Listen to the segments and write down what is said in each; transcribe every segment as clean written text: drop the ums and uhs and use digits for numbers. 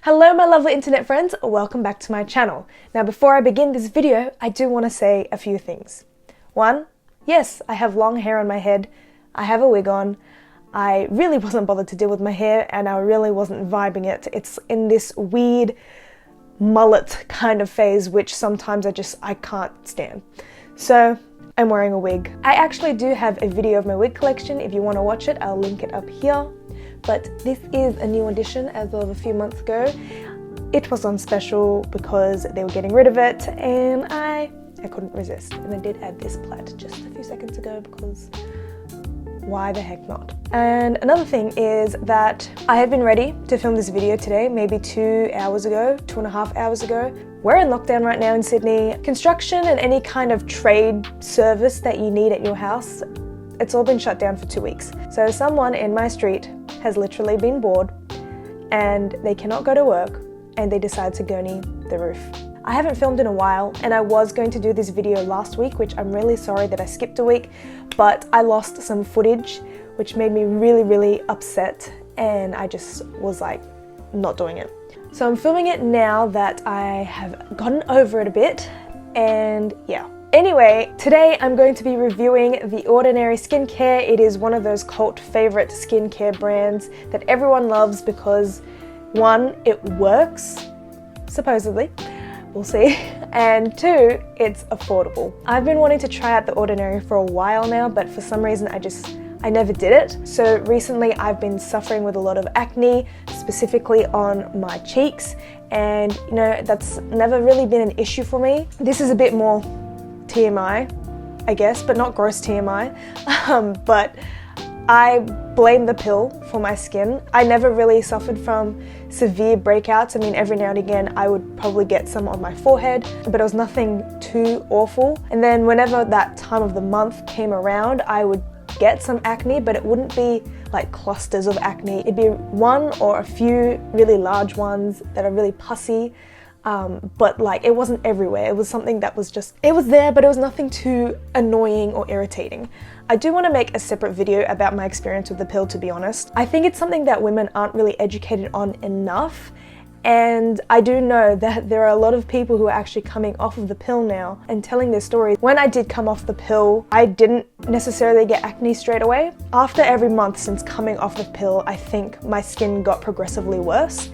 Hello my lovely internet friends, welcome back to my channel. Now before I begin this video, I do want to say a few things. One, yes, I have long hair on my head, I have a wig on, I really wasn't bothered to deal with my hair and I really wasn't vibing it. It's in this weird mullet kind of phase which sometimes I can't stand. So I'm wearing a wig. I actually do have a video of my wig collection. If you want to watch it, I'll link it up here. But this is a new edition as of a few months ago. It was on special because they were getting rid of it and I couldn't resist. And I did add this plait just a few seconds ago because why the heck not? And another thing is that I have been ready to film this video today, maybe 2 hours ago, 2.5 hours ago. We're in lockdown right now in Sydney. Construction and any kind of trade service that you need at your house, it's all been shut down for 2 weeks. So someone in my street has literally been bored and they cannot go to work and they decide to gurney the roof. I haven't filmed in a while and I was going to do this video last week, which I'm really sorry that I skipped a week, but I lost some footage which made me really upset and I just was like not doing it. So I'm filming it now that I have gotten over it a bit and yeah. Anyway, today I'm going to be reviewing The Ordinary skincare. It is one of those cult favorite skincare brands that everyone loves because one, it works, supposedly, we'll see, and two, it's affordable. I've been wanting to try out The Ordinary for a while now, but for some reason I never did it. So recently I've been suffering with a lot of acne, specifically on my cheeks, and you know, that's never really been an issue for me. This is a bit more TMI, I guess, but not gross TMI, but I blame the pill for my skin. I never really suffered from severe breakouts. I mean, every now and again I would probably get some on my forehead, but it was nothing too awful. And then whenever that time of the month came around, I would get some acne, but it wouldn't be like clusters of acne. It'd be one or a few really large ones that are really pussy. But like it wasn't everywhere. It was something that was just, it was there, but it was nothing too annoying or irritating. I do want to make a separate video about my experience with the pill, to be honest. I think it's something that women aren't really educated on enough. And I do know that there are a lot of people who are actually coming off of the pill now and telling their stories. When I did come off the pill, I didn't necessarily get acne straight away. After every month since coming off the pill, I think my skin got progressively worse.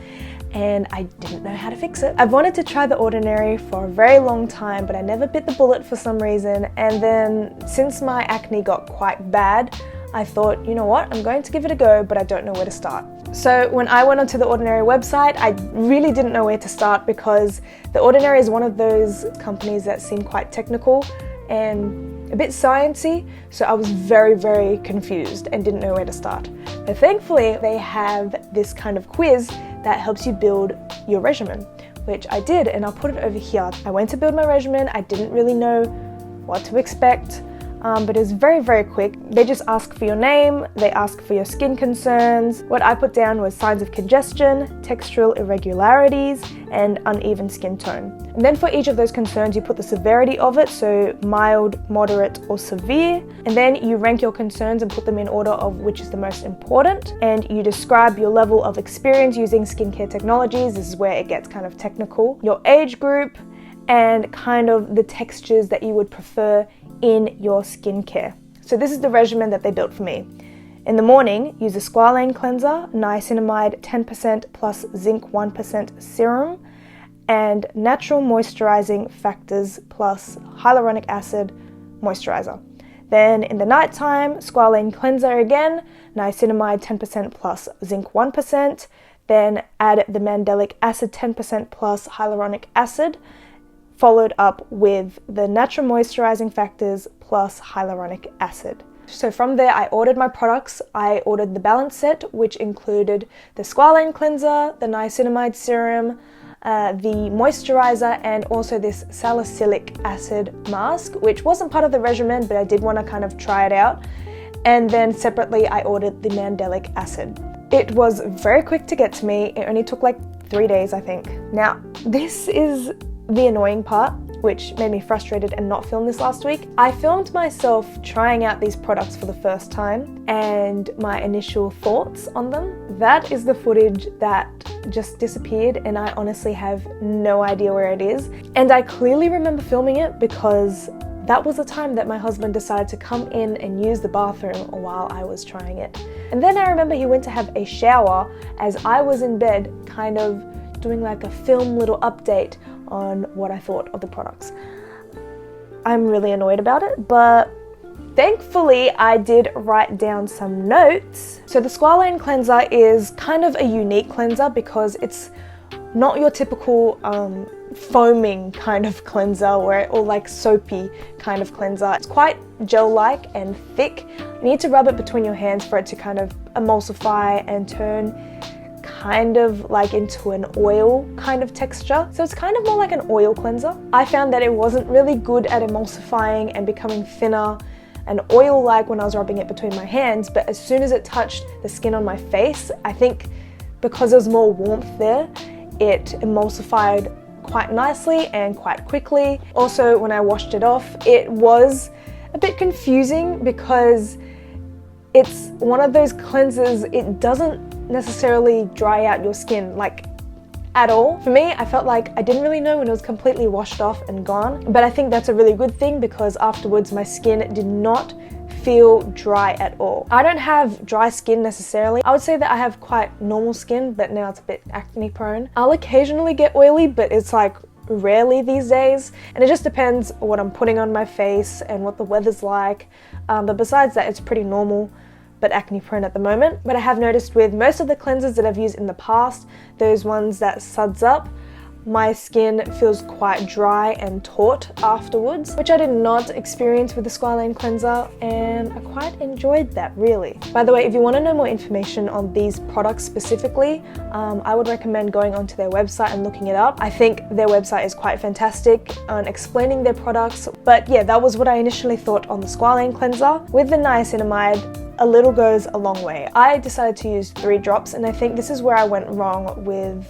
And I didn't know how to fix it. I've wanted to try The Ordinary for a very long time, but I never bit the bullet for some reason. And then since my acne got quite bad, I thought, you know what, I'm going to give it a go, but I don't know where to start. So when I went onto The Ordinary website, I really didn't know where to start because The Ordinary is one of those companies that seem quite technical and a bit sciencey, so I was very confused and didn't know where to start. But thankfully, they have this kind of quiz that helps you build your regimen, which I did, and I'll put it over here. I went to build my regimen. I didn't really know what to expect, but it was very quick. They just ask for your name, they ask for your skin concerns. What I put down was signs of congestion, textural irregularities, and uneven skin tone. And then for each of those concerns, you put the severity of it, so mild, moderate, or severe. And then you rank your concerns and put them in order of which is the most important. And you describe your level of experience using skincare technologies. This is where it gets kind of technical. Your age group, and kind of the textures that you would prefer in your skincare. So this is the regimen that they built for me. In the morning, use a Squalane Cleanser, Niacinamide 10% plus zinc 1% serum, and natural moisturizing factors plus hyaluronic acid moisturizer. Then in the nighttime, Squalane Cleanser again, Niacinamide 10% plus zinc 1%, then add the mandelic acid 10% plus hyaluronic acid, followed up with the natural moisturizing factors plus hyaluronic acid. So from there, I ordered my products. I ordered the balance set, which included the Squalane Cleanser, the Niacinamide serum, the moisturizer, and also this salicylic acid mask, which wasn't part of the regimen, but I did want to kind of try it out. And then separately, I ordered the mandelic acid. It was very quick to get to me. It only took like 3 days, I think. Now, this is the annoying part. which made me frustrated and not film this last week. I filmed myself trying out these products for the first time and my initial thoughts on them. That is the footage that just disappeared, and I honestly have no idea where it is. And I clearly remember filming it because that was the time that my husband decided to come in and use the bathroom while I was trying it. And then I remember he went to have a shower as I was in bed, kind of doing like a film little update on what I thought of the products. I'm really annoyed about it, but thankfully I did write down some notes. So the Squalane Cleanser is kind of a unique cleanser because it's not your typical foaming kind of cleanser or like soapy kind of cleanser. It's quite gel-like and thick. You need to rub it between your hands for it to kind of emulsify and turn kind of like into an oil kind of texture. So it's kind of more like an oil cleanser. I found that it wasn't really good at emulsifying and becoming thinner and oil-like when I was rubbing it between my hands, but as soon as it touched the skin on my face, I think because there was more warmth there, it emulsified quite nicely and quite quickly. Also, when I washed it off, it was a bit confusing because it's one of those cleansers, it doesn't necessarily dry out your skin like at all. For me, I felt like I didn't really know when it was completely washed off and gone, but I think that's a really good thing because afterwards my skin did not feel dry at all. I don't have dry skin necessarily. I would say that I have quite normal skin, but now it's a bit acne prone. I'll occasionally get oily, but it's like rarely these days, and it just depends what I'm putting on my face and what the weather's like. But besides that, it's pretty normal, but acne prone at the moment. But I have noticed with most of the cleansers that I've used in the past, those ones that suds up, my skin feels quite dry and taut afterwards, which I did not experience with the Squalane Cleanser, and I quite enjoyed that, really. By the way, if you want to know more information on these products specifically, I would recommend going onto their website and looking it up. I think their website is quite fantastic on explaining their products. But yeah, that was what I initially thought on the Squalane Cleanser. With the niacinamide, a little goes a long way. I decided to use 3 drops, and I think this is where I went wrong with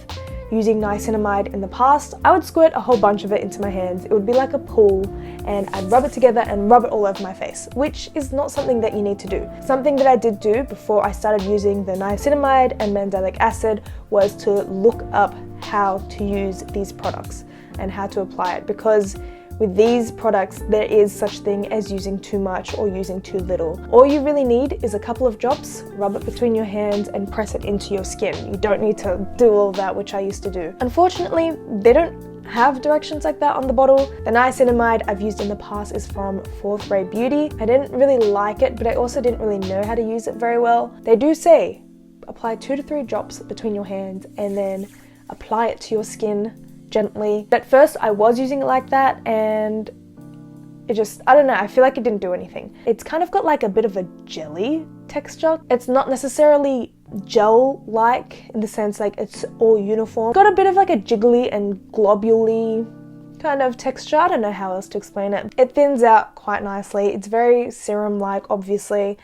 using niacinamide in the past. I would squirt a whole bunch of it into my hands. It would be like a pool, and I'd rub it together and rub it all over my face, which is not something that you need to do. Something that I did do before I started using the niacinamide and mandelic acid was to look up how to use these products and how to apply it, because with these products, there is such thing as using too much or using too little. All you really need is a couple of drops, rub it between your hands and press it into your skin. You don't need to do all that, which I used to do. Unfortunately, they don't have directions like that on the bottle. The niacinamide I've used in the past is from 4th Grade Beauty. I didn't really like it, but I also didn't really know how to use it very well. They do say apply 2 to 3 drops between your hands and then apply it to your skin gently. At first I was using it like that, and it just, I don't know, I feel like it didn't do anything. It's kind of got like a bit of a jelly texture. It's not necessarily gel-like in the sense like it's all uniform. Got a bit of like a jiggly and globule-y kind of texture. I don't know how else to explain it. It thins out quite nicely. It's very serum-like, obviously.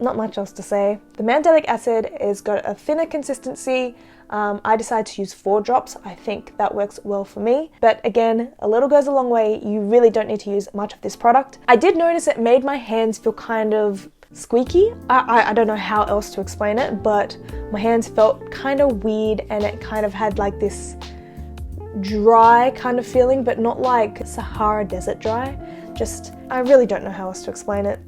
Not much else to say. The mandelic acid has got a thinner consistency. I decided to use 4 drops. I think that works well for me. But again, a little goes a long way. You really don't need to use much of this product. I did notice it made my hands feel kind of squeaky. I don't know how else to explain it, but my hands felt kind of weird, and it kind of had like this dry kind of feeling, but not like Sahara Desert dry. Just, I really don't know how else to explain it.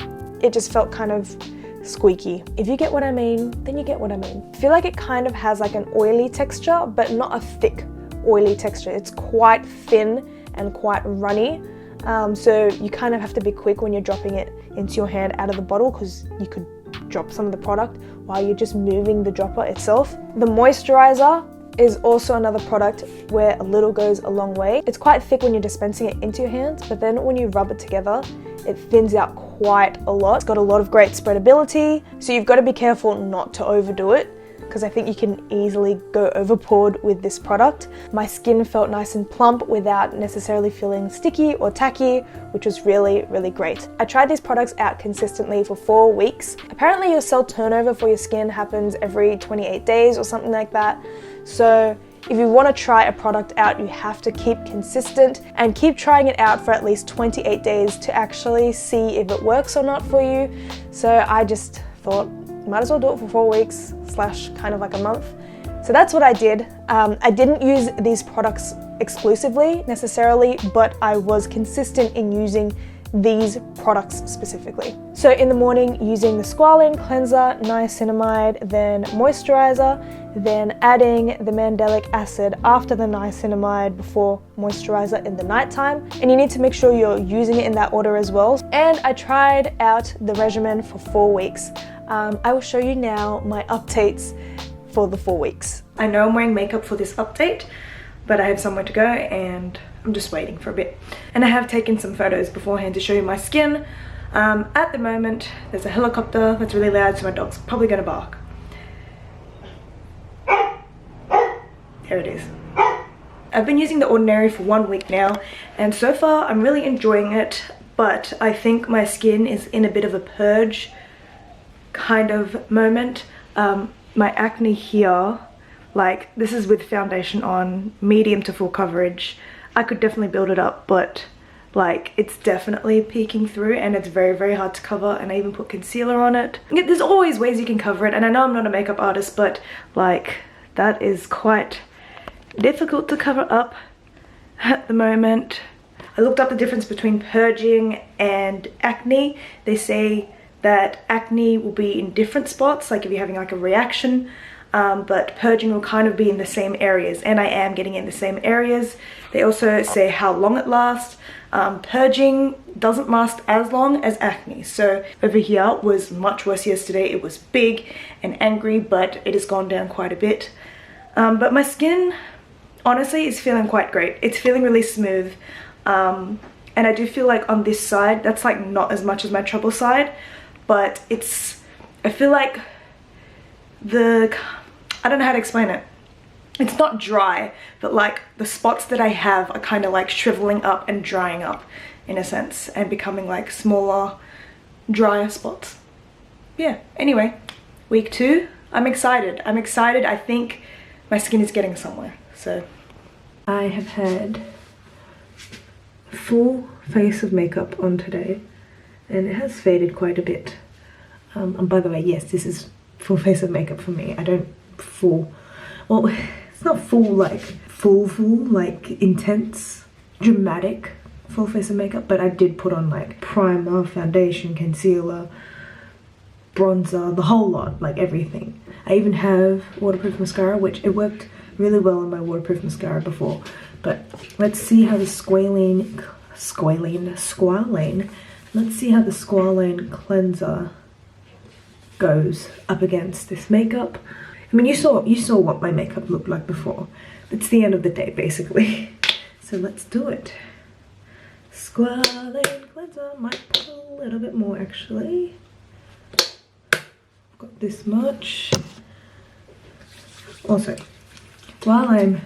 It just felt kind of squeaky. If you get what I mean, then you get what I mean. I feel like it kind of has like an oily texture, but not a thick oily texture. It's quite thin and quite runny. So you kind of have to be quick when you're dropping it into your hand out of the bottle, because you could drop some of the product while you're just moving the dropper itself. The moisturizer is also another product where a little goes a long way. It's quite thick when you're dispensing it into your hands, but then when you rub it together, it thins out quite a lot. It's got a lot of great spreadability, so you've got to be careful not to overdo it, because I think you can easily go overboard with this product. My skin felt nice and plump without necessarily feeling sticky or tacky, which was really, really great. I tried these products out consistently for 4 weeks. Apparently your cell turnover for your skin happens every 28 days or something like that. So if you want to try a product out, you have to keep consistent and keep trying it out for at least 28 days to actually see if it works or not for you. So I just thought, might as well do it for 4 weeks / kind of like a month. So that's what I did. I didn't use these products exclusively necessarily, but I was consistent in using these products specifically. So in the morning, using the Squalane Cleanser, Niacinamide, then moisturizer, then adding the mandelic acid after the niacinamide before moisturizer in the nighttime. And you need to make sure you're using it in that order as well. And I tried out the regimen for 4 weeks. I will show you now my updates for the 4 weeks. I know I'm wearing makeup for this update, but I have somewhere to go and I'm just waiting for a bit. And I have taken some photos beforehand to show you my skin. At the moment, there's a helicopter that's really loud, so my dog's probably gonna bark. There it is. I've been using The Ordinary for 1 week now, and so far I'm really enjoying it, but I think my skin is in a bit of a purge kind of moment. My acne here, like this is with foundation on, medium to full coverage. I could definitely build it up, but like it's definitely peeking through and it's very, very hard to cover, and I even put concealer on it. There's always ways you can cover it, and I know I'm not a makeup artist, but like that is quite difficult to cover up at the moment. I looked up the difference between purging and acne. They say that acne will be in different spots, like if you're having like a reaction, but purging will kind of be in the same areas, and I am getting in the same areas. They also say how long it lasts. Purging doesn't last as long as acne. So over here was much worse yesterday. It was big and angry, but it has gone down quite a bit. But my skin honestly is feeling quite great. It's feeling really smooth. And I do feel like on this side, that's like not as much as my trouble side, but I feel like I don't know how to explain it. It's not dry, but like the spots that I have are kind of like shriveling up and drying up in a sense, and becoming like smaller, drier spots. Yeah, anyway, week 2, I'm excited. I think my skin is getting somewhere. So I have had full face of makeup on today, and it has faded quite a bit. And by the way, yes, this is full face of makeup for me. I don't well, it's not full like intense, dramatic full face of makeup, but I did put on like primer, foundation, concealer, bronzer, the whole lot, like everything. I even have waterproof mascara, which it worked really well on my waterproof mascara before. But let's see how the Squalane, let's see how the Squalane Cleanser goes up against this makeup. I mean, you saw what my makeup looked like before. It's the end of the day, basically. So let's do it. Squalane Cleanser, might put a little bit more actually. Got this much. Also, while I'm,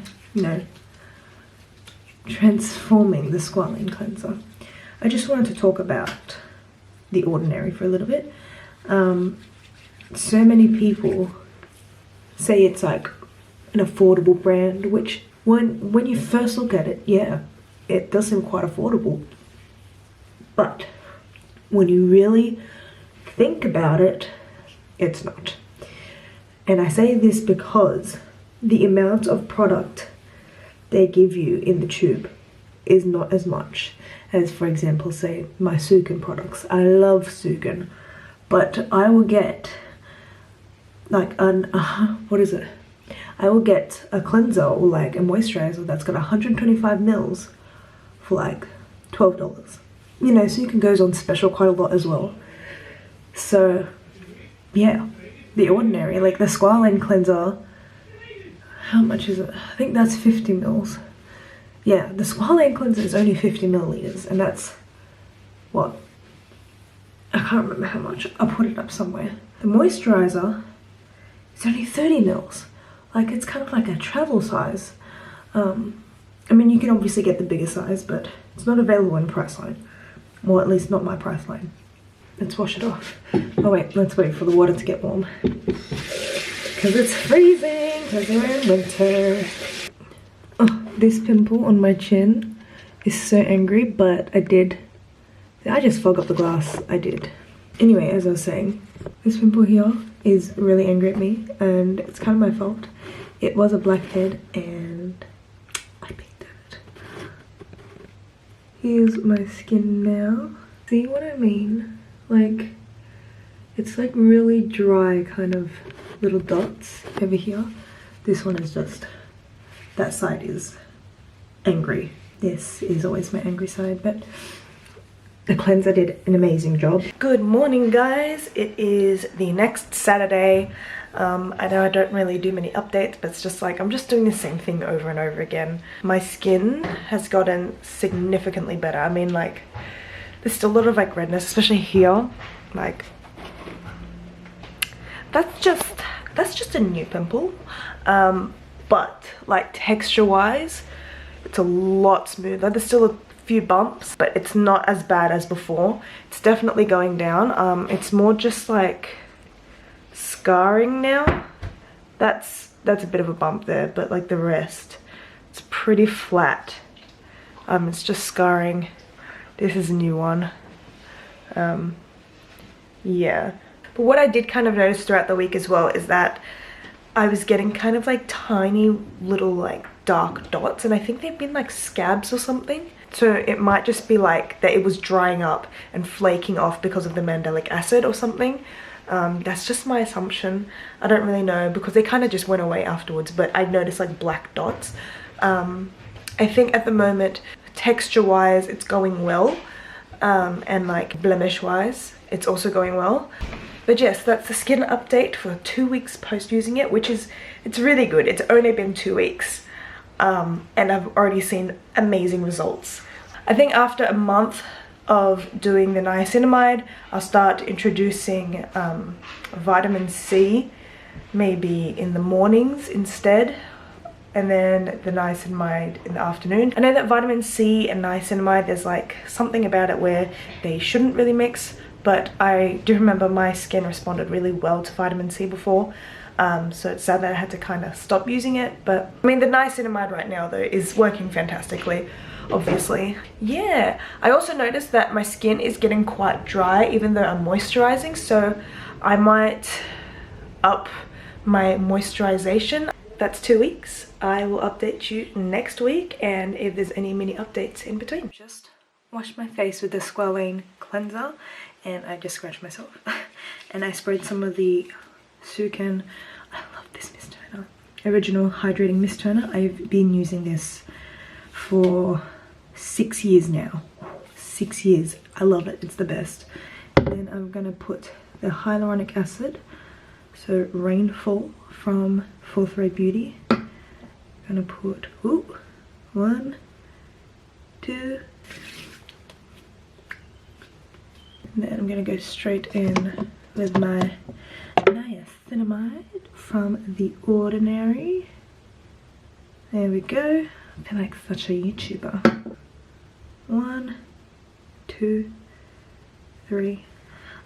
transforming the Squalane Cleanser, I just wanted to talk about The Ordinary for a little bit. So many people say it's like an affordable brand, which when you first look at it, yeah, it does seem quite affordable. But when you really think about it, it's not. And I say this because the amount of product they give you in the tube is not as much as, for example, say my Sukin products. I love Sukin, but I will get like what is it? I will get a cleanser or like a moisturizer that's got 125 mils for like $12. Sukin goes on special quite a lot as well. So yeah, The Ordinary, like the Squalane Cleanser, how much is it? I think that's 50 mils. Yeah, the Squalane Cleanser is only 50 milliliters, and that's what? I can't remember how much. I'll put it up somewhere. The moisturizer is only 30 mils. Like, it's kind of like a travel size. I mean, you can obviously get the bigger size, but it's not available in Priceline. Or at least not my Priceline. Let's wash it off. Oh wait, let's wait for the water to get warm. Because it's freezing, because we're in winter. This pimple on my chin is so angry, but I just fogged up the glass. I did. Anyway, as I was saying, this pimple here is really angry at me, and it's kind of my fault. It was a blackhead and I picked it. Here's my skin now. See what I mean? Like, it's like really dry kind of little dots over here. This one is just, that side is angry. This is always my angry side, but the cleanser did an amazing job. Good morning, guys. It is the next Saturday. I know I don't really do many updates, but it's just like I'm just doing the same thing over and over again. My skin has gotten significantly better. I mean, like, there's still a lot of like redness, especially here. Like, that's just a new pimple. But like texture wise, it's a lot smoother. There's still a few bumps, but it's not as bad as before. It's definitely going down. It's more just like scarring now. That's a bit of a bump there, but like the rest, it's pretty flat. It's just scarring. This is a new one. Yeah, but what I did kind of notice throughout the week as well is that I was getting kind of like tiny little like dark dots, and I think they've been like scabs or something. So it might just be like that it was drying up and flaking off because of the mandelic acid or something. That's just my assumption. I don't really know because they kind of just went away afterwards, but I noticed like black dots. I think at the moment, texture wise, it's going well. And like blemish wise, it's also going well. But yes, that's the skin update for 2 weeks post using it, which is, it's really good. It's only been 2 weeks. And I've already seen amazing results. I think after a month of doing the niacinamide, I'll start introducing vitamin C, maybe in the mornings instead, and then the niacinamide in the afternoon. I know that vitamin C and niacinamide, there's like something about it where they shouldn't really mix, but I do remember my skin responded really well to vitamin C before. So it's sad that I had to kind of stop using it, but I mean the niacinamide right now though is working fantastically, obviously. Yeah, I also noticed that my skin is getting quite dry even though I'm moisturizing, so I might up my moisturization. That's 2 weeks. I will update you next week, and if there's any mini updates in between. Just washed my face with the Squalane Cleanser, and I just scratched myself. And I sprayed some of the Sukin, I love this mist toner, original hydrating mist toner. I've been using this for 6 years now. 6 years. I love it. It's the best. And then I'm gonna put the hyaluronic acid, so Rainfall from Fourth Ray Beauty. I'm gonna put 1, 2, and then I'm gonna go straight in with my Niacinamide from The Ordinary. There we go. I feel like such a YouTuber. 1, 2, 3.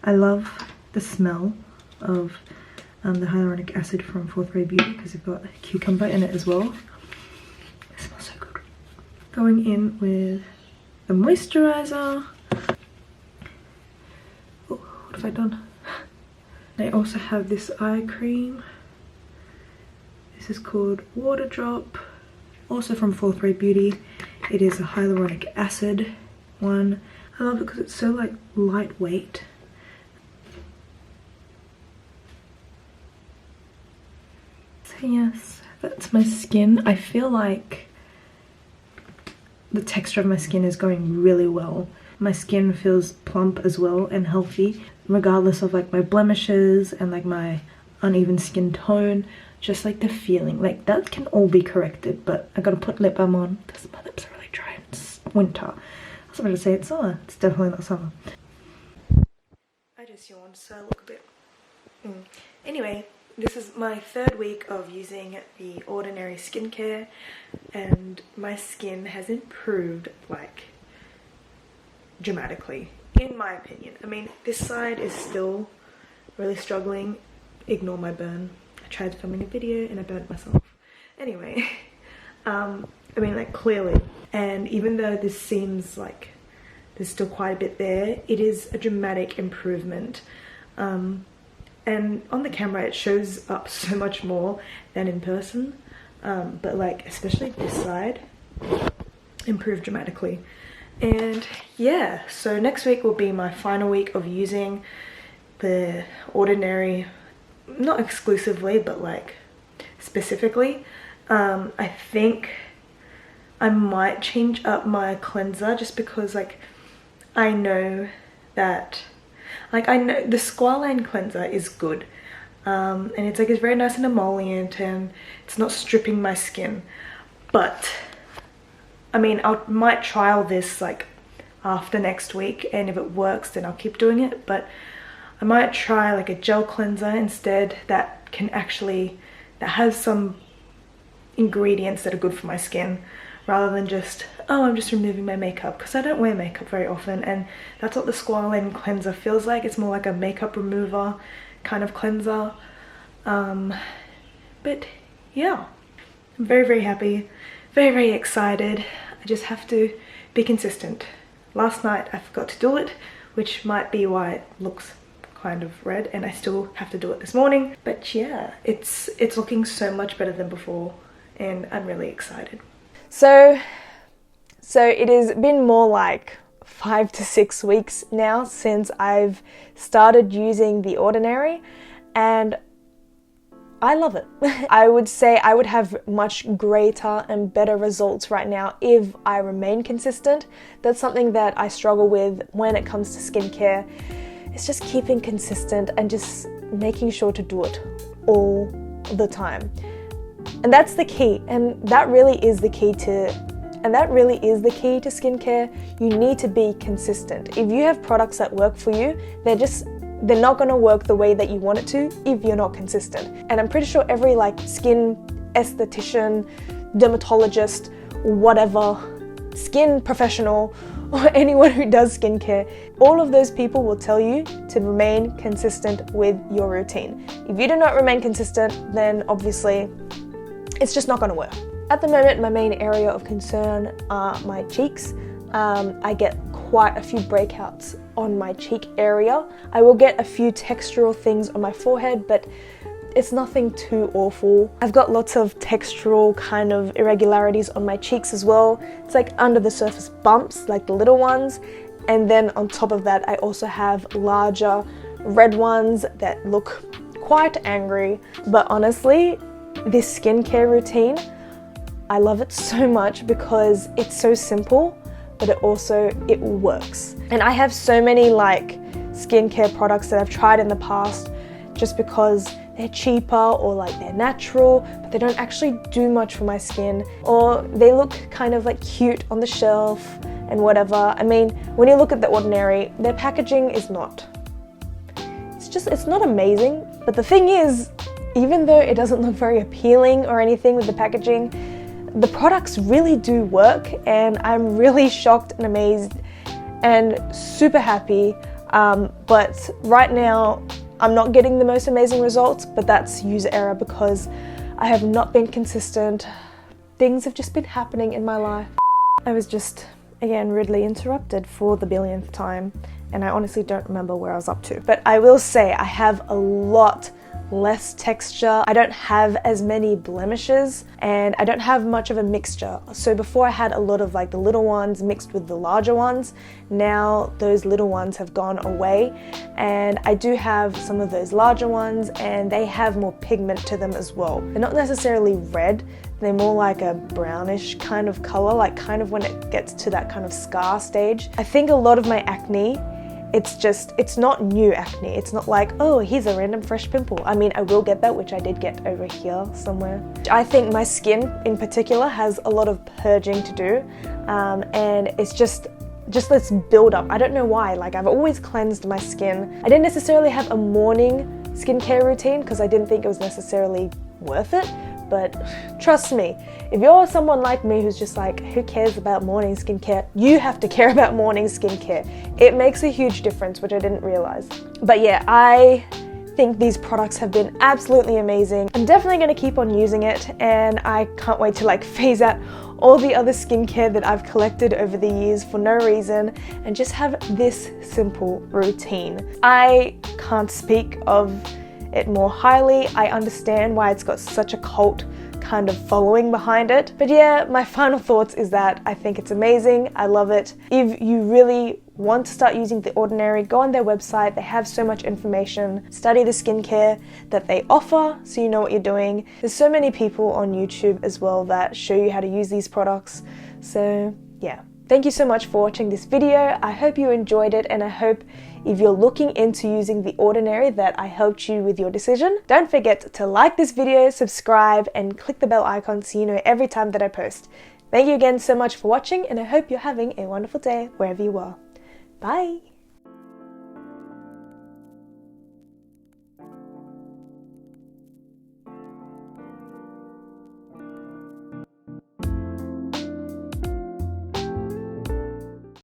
I love the smell of the hyaluronic acid from Fourth Ray Beauty because it's got cucumber in it as well. It smells so good. Going in with the moisturizer. Oh, what have I done? I also have this eye cream. This is called Water Drop, also from Fourth Ray Beauty. It is a hyaluronic acid one. I love it because it's so like lightweight. So yes, that's my skin. I feel like the texture of my skin is going really well. My skin feels plump as well and healthy, regardless of like my blemishes and like my uneven skin tone. Just like the feeling, like that can all be corrected, but I gotta put lip balm on because my lips are really dry. It's winter. I was about to say it's summer. It's definitely not summer. I just yawned, so I look a bit... Anyway, this is my 3rd week of using The Ordinary skincare, and my skin has improved like dramatically, in my opinion. I mean, this side is still really struggling. Ignore my burn. I tried filming a video and I burned myself. Anyway, I mean, like, clearly. And even though this seems like there's still quite a bit there, it is a dramatic improvement. And on the camera it shows up so much more than in person, but like especially this side improved dramatically. And yeah, so next week will be my final week of using the Ordinary, not exclusively but like specifically. I think I might change up my cleanser just because like I know that I know the Squalane Cleanser is good, and it's very nice and emollient, and it's not stripping my skin. But I mean, I might trial this like after next week, and if it works then I'll keep doing it. But I might try like a gel cleanser instead that has some ingredients that are good for my skin, rather than just, oh, I'm just removing my makeup, because I don't wear makeup very often, and that's what the Squalane Cleanser feels like. It's more like a makeup remover kind of cleanser. But yeah, I'm very, very happy, very, very excited. I just have to be consistent. Last night I forgot to do it, which might be why it looks kind of red, and I still have to do it this morning. But yeah, it's looking so much better than before, and I'm really excited. So it has been more like 5 to 6 weeks now since I've started using the Ordinary, and I love it. I would say I would have much greater and better results right now if I remain consistent. That's something that I struggle with when it comes to skincare. It's just keeping consistent and just making sure to do it all the time. And that's the key, and that really is the key to skincare. You need to be consistent. If you have products that work for you, they're not going to work the way that you want it to if you're not consistent. And I'm pretty sure every like skin esthetician, dermatologist, whatever, skin professional, or anyone who does skincare, all of those people will tell you to remain consistent with your routine. If you do not remain consistent, then obviously it's just not going to work. At the moment, my main area of concern are my cheeks. I get quite a few breakouts on my cheek area. I will get a few textural things on my forehead, but it's nothing too awful. I've got lots of textural kind of irregularities on my cheeks as well. It's like under the surface bumps, like the little ones. And then on top of that, I also have larger red ones that look quite angry. But honestly, this skincare routine, I love it so much because it's so simple, but it works. And I have so many like skincare products that I've tried in the past just because they're cheaper or like they're natural, but they don't actually do much for my skin, or they look kind of like cute on the shelf and whatever. I mean, when you look at the Ordinary, their packaging is not, it's not amazing. But the thing is, even though it doesn't look very appealing or anything with the packaging, the products really do work, and I'm really shocked and amazed and super happy. But right now, I'm not getting the most amazing results, but that's user error because I have not been consistent. Things have just been happening in my life. I was just, again, rudely interrupted for the billionth time, and I honestly don't remember where I was up to. But I will say I have a lot less texture. I don't have as many blemishes, and I don't have much of a mixture. So before I had a lot of like the little ones mixed with the larger ones. Now those little ones have gone away, and I do have some of those larger ones, and they have more pigment to them as well. They're not necessarily red, they're more like a brownish kind of color, like kind of when it gets to that kind of scar stage. I think a lot of my acne, it's not new acne. It's not like, oh, here's a random fresh pimple. I mean, I will get that, which I did get over here somewhere. I think my skin in particular has a lot of purging to do, and it's just this build up. I don't know why, like I've always cleansed my skin. I didn't necessarily have a morning skincare routine because I didn't think it was necessarily worth it. But trust me, if you're someone like me who's just like, who cares about morning skincare? You have to care about morning skincare. It makes a huge difference, which I didn't realize. But yeah, I think these products have been absolutely amazing. I'm definitely going to keep on using it, and I can't wait to like phase out all the other skincare that I've collected over the years for no reason and just have this simple routine. I can't speak of it more highly. I understand why it's got such a cult kind of following behind it. But yeah, my final thoughts is that I think it's amazing. I love it. If you really want to start using The Ordinary, go on their website. They have so much information. Study the skincare that they offer so you know what you're doing. There's so many people on YouTube as well that show you how to use these products. So yeah. Thank you so much for watching this video. I hope you enjoyed it, and I hope if you're looking into using The Ordinary that I helped you with your decision. Don't forget to like this video, subscribe, and click the bell icon so you know every time that I post. Thank you again so much for watching, and I hope you're having a wonderful day wherever you are. Bye!